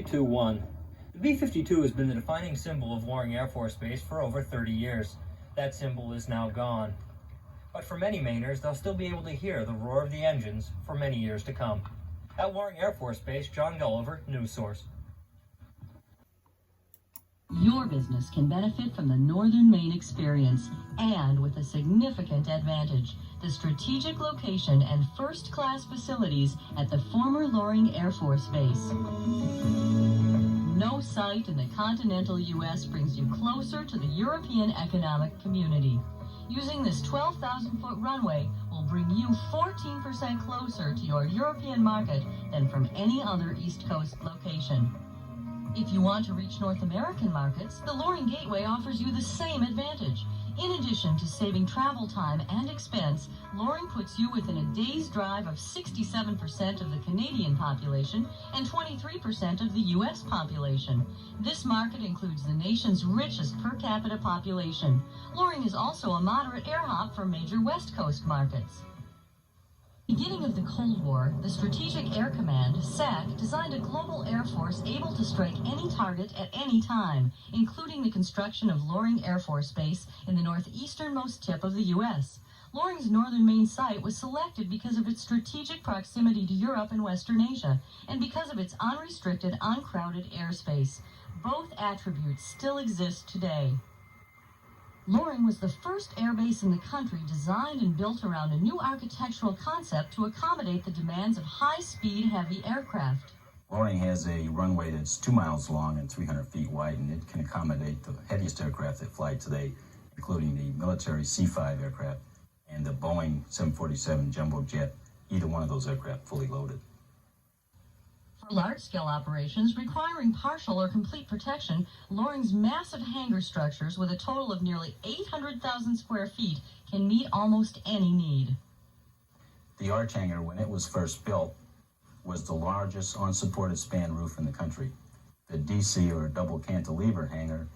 3, 2, 1. The B-52 has been the defining symbol of Loring Air Force Base for over 30 years. That symbol is now gone. But for many Mainers, they'll still be able to hear the roar of the engines for many years to come. At Loring Air Force Base, John Gulliver, News Source. Your business can benefit from the Northern Maine experience, and with a significant advantage: the strategic location and first-class facilities at the former Loring Air Force Base. No site in the continental U.S. brings you closer to the European economic community. Using this 12,000-foot runway will bring you 14% closer to your European market than from any other East Coast location. If you want to reach North American markets, the Loring Gateway offers you the same advantage. In addition to saving travel time and expense, Loring puts you within a day's drive of 67% of the Canadian population and 23% of the U.S. population. This market includes the nation's richest per capita population. Loring is also a moderate air hop for major West Coast markets. Beginning of the Cold War, the Strategic Air Command, SAC, designed a global air force able to strike any target at any time, including the construction of Loring Air Force Base in the northeasternmost tip of the U.S. Loring's northern Maine site was selected because of its strategic proximity to Europe and Western Asia, and because of its unrestricted, uncrowded airspace. Both attributes still exist today. Loring was the first airbase in the country designed and built around a new architectural concept to accommodate the demands of high-speed, heavy aircraft. Loring has a runway that's 2 miles long and 300 feet wide, and it can accommodate the heaviest aircraft that fly today, including the military C-5 aircraft and the Boeing 747 jumbo jet, either one of those aircraft fully loaded. For large-scale operations requiring partial or complete protection, Loring's massive hangar structures with a total of nearly 800,000 square feet can meet almost any need. The arch hangar, when it was first built, was the largest unsupported span roof in the country. The DC, or double cantilever hangar,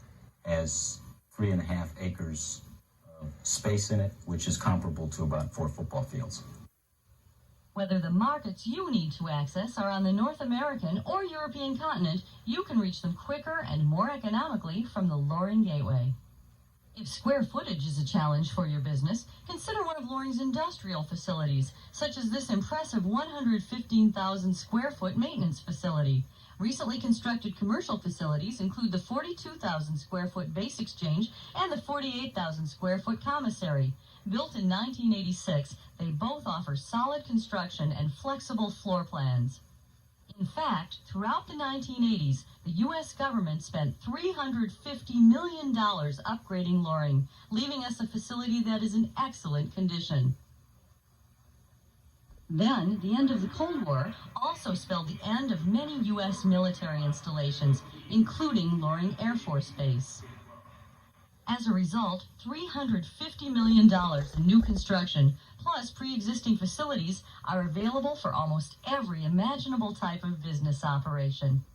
has 3.5 acres of space in it, which is comparable to about 4 football fields. Whether the markets you need to access are on the North American or European continent, you can reach them quicker and more economically from the Loring Gateway. If square footage is a challenge for your business, consider one of Loring's industrial facilities, such as this impressive 115,000 square foot maintenance facility. Recently constructed commercial facilities include the 42,000 square foot base exchange and the 48,000 square foot commissary. Built in 1986, they both offer solid construction and flexible floor plans. In fact, throughout the 1980s, the U.S. government spent $350 million upgrading Loring, leaving us a facility that is in excellent condition. Then, the end of the Cold War also spelled the end of many U.S. military installations, including Loring Air Force Base. As a result, $350 million in new construction, plus pre-existing facilities, are available for almost every imaginable type of business operation.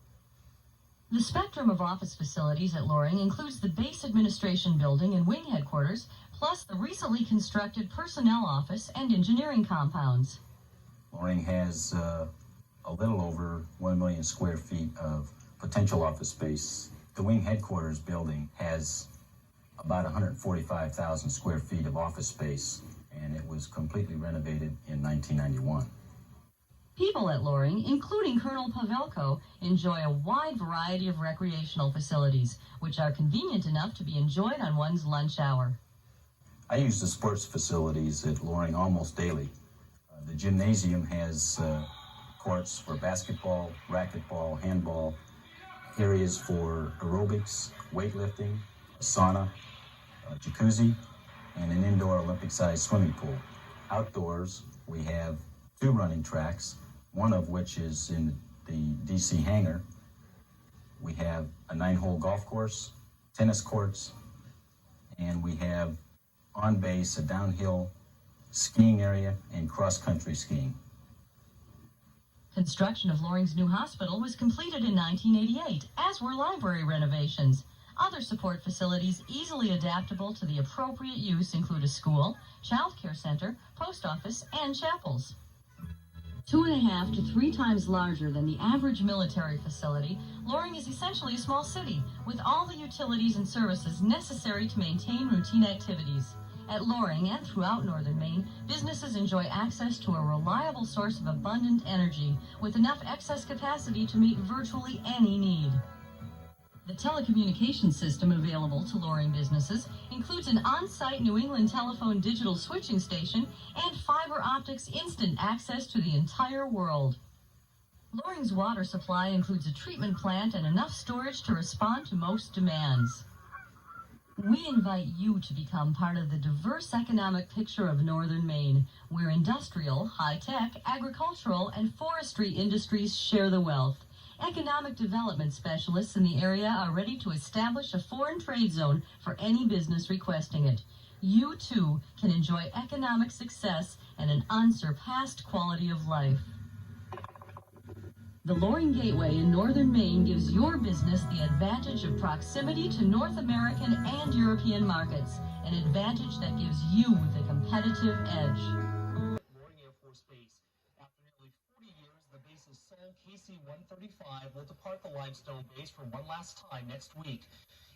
The spectrum of office facilities at Loring includes the base administration building and wing headquarters, plus the recently constructed personnel office and engineering compounds. Loring has a little over 1 million square feet of potential office space. The wing headquarters building has about 145,000 square feet of office space, and it was completely renovated in 1991. People at Loring, including Colonel Pavelko, enjoy a wide variety of recreational facilities, which are convenient enough to be enjoyed on one's lunch hour. I use the sports facilities at Loring almost daily. The gymnasium has courts for basketball, racquetball, handball, areas for aerobics, weightlifting, a sauna, a jacuzzi, and an indoor Olympic-sized swimming pool. Outdoors, we have 2 running tracks, one of which is in the DC hangar. We have a 9-hole golf course, tennis courts, and we have on base a downhill skiing area and cross-country skiing. Construction of Loring's new hospital was completed in 1988, as were library renovations. Other support facilities easily adaptable to the appropriate use include a school, child care center, post office, and chapels. 2.5 to 3 times larger than the average military facility, Loring is essentially a small city with all the utilities and services necessary to maintain routine activities. At Loring and throughout northern Maine, businesses enjoy access to a reliable source of abundant energy with enough excess capacity to meet virtually any need. The telecommunications system available to Loring businesses includes an on-site New England telephone digital switching station and fiber optics instant access to the entire world. Loring's water supply includes a treatment plant and enough storage to respond to most demands. We invite you to become part of the diverse economic picture of northern Maine, where industrial, high-tech, agricultural, and forestry industries share the wealth. Economic development specialists in the area are ready to establish a foreign trade zone for any business requesting it. You, too, can enjoy economic success and an unsurpassed quality of life. The Loring Gateway in northern Maine gives your business the advantage of proximity to North American and European markets, an advantage that gives you the competitive edge. Loring Air Force Base. After nearly 40 years, the base's sole KC-135 will depart the limestone base for one last time next week.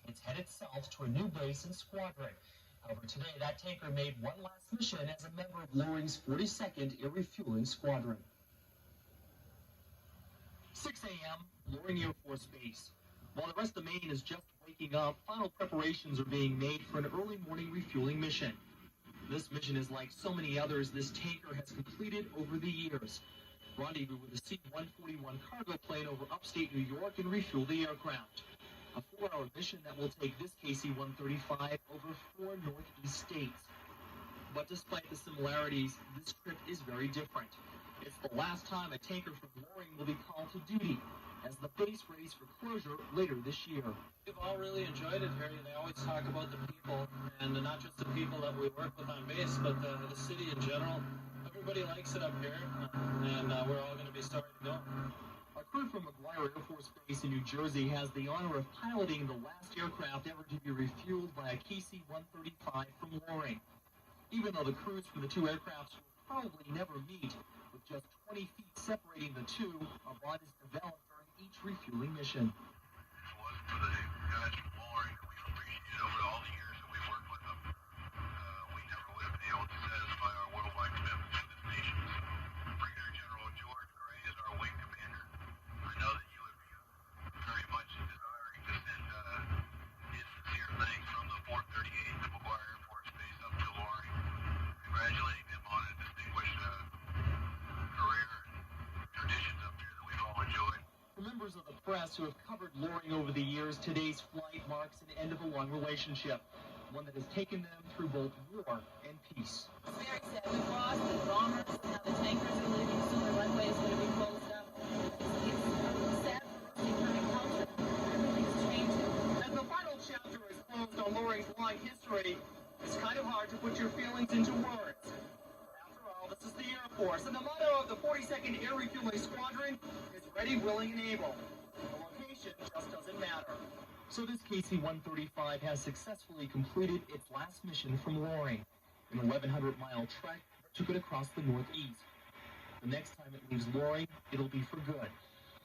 It's headed south to a new base and squadron. However, today that tanker made one last mission as a member of Loring's 42nd Air Refueling Squadron. 6 a.m., Loring Air Force Base. While the rest of Maine is just waking up, final preparations are being made for an early morning refueling mission. This mission is like so many others this tanker has completed over the years. Rendezvous with a C-141 cargo plane over upstate New York and refuel the aircraft. A 4-hour mission that will take this KC-135 over 4 northeast states. But despite the similarities, this trip is very different. It's the last time a tanker from Loring will be called to duty, as the base readies for closure later this year. We've all really enjoyed it here. They always talk about the people, and not just the people that we work with on base, but the city in general. Everybody likes it up here, and we're all going to be sorry to go. Our crew from McLaughlin Air Force Base in New Jersey has the honor of piloting the last aircraft ever to be refueled by a KC-135 from Loring. Even though the crews for the two aircrafts will probably never meet, with just 20 feet separating the two, a bond is developed during each refueling mission. This was for the guys from Loring. We've appreciated over all the years that we've worked with them. We never would have been able to satisfy our worldwide commitments to this nation. Brigadier General George Gray is our wing commander. I know that you would be very much desiring to send his sincere thanks from the 438th of McLaughlin Air Force Base up to Loring, congratulating them on a distinguished career and traditions up here that we've all enjoyed. For members of the press who have covered Loring over the years, today's flight marks an end of a long relationship, one that has taken them through both war and peace. Very sad. We've lost the bombers, now the tankers are leaving, so the runway is going to be closed up. It's sad for us to kind of culture. Everything's changing. As the final chapter is closed on Loring's long history, it's kind of hard to put your feelings into words. After all, this is the Air Force, and the motto of the 42nd Air Refueling Squadron is ready, willing, and able. The location just doesn't matter. So this KC-135 has successfully completed its last mission from Loring, an 1,100-mile trek that took it across the Northeast. The next time it leaves Loring, it'll be for good.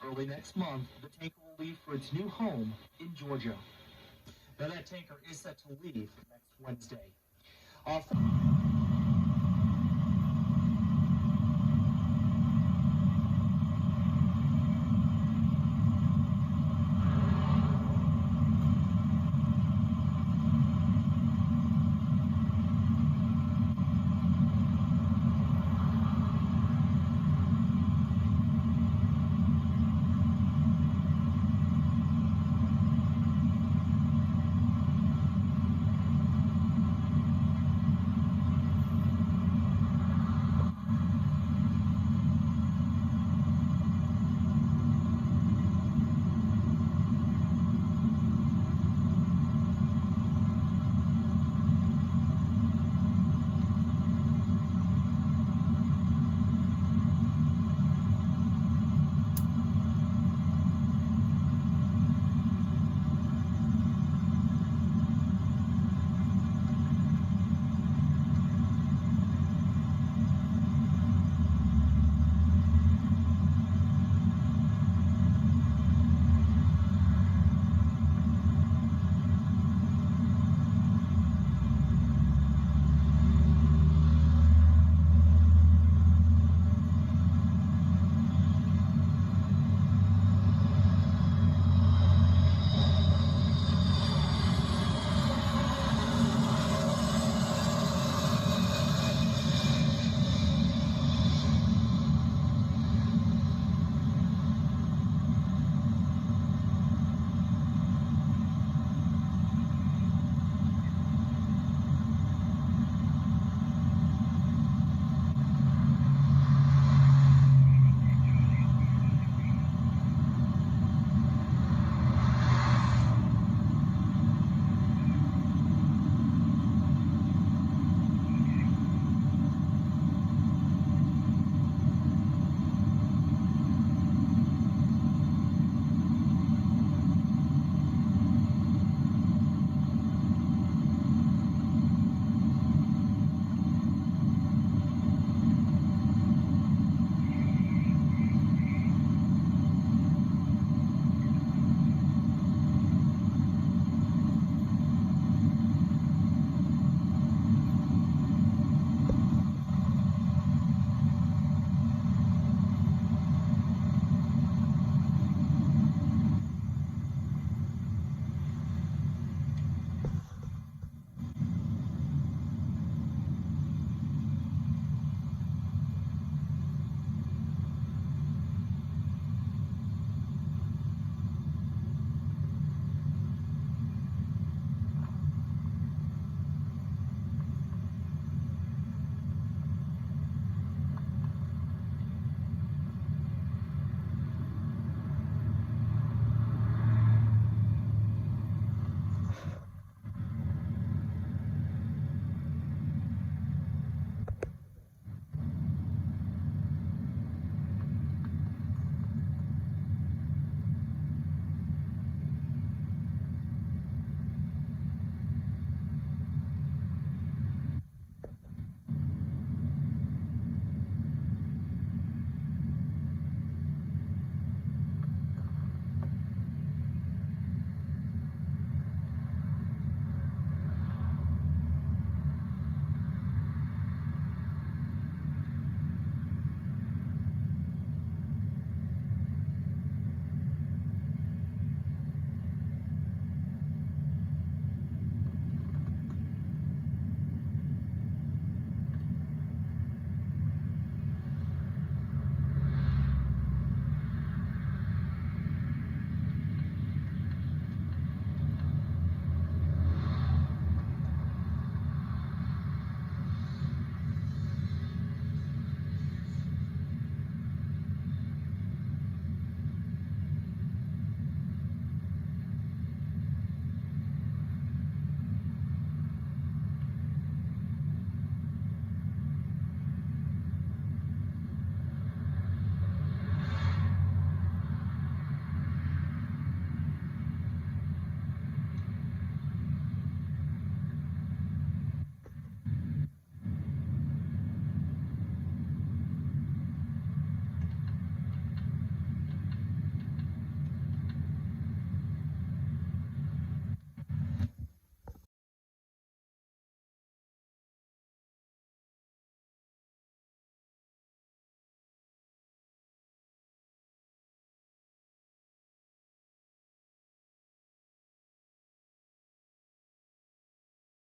Early next month, the tanker will leave for its new home in Georgia. Now that tanker is set to leave next Wednesday.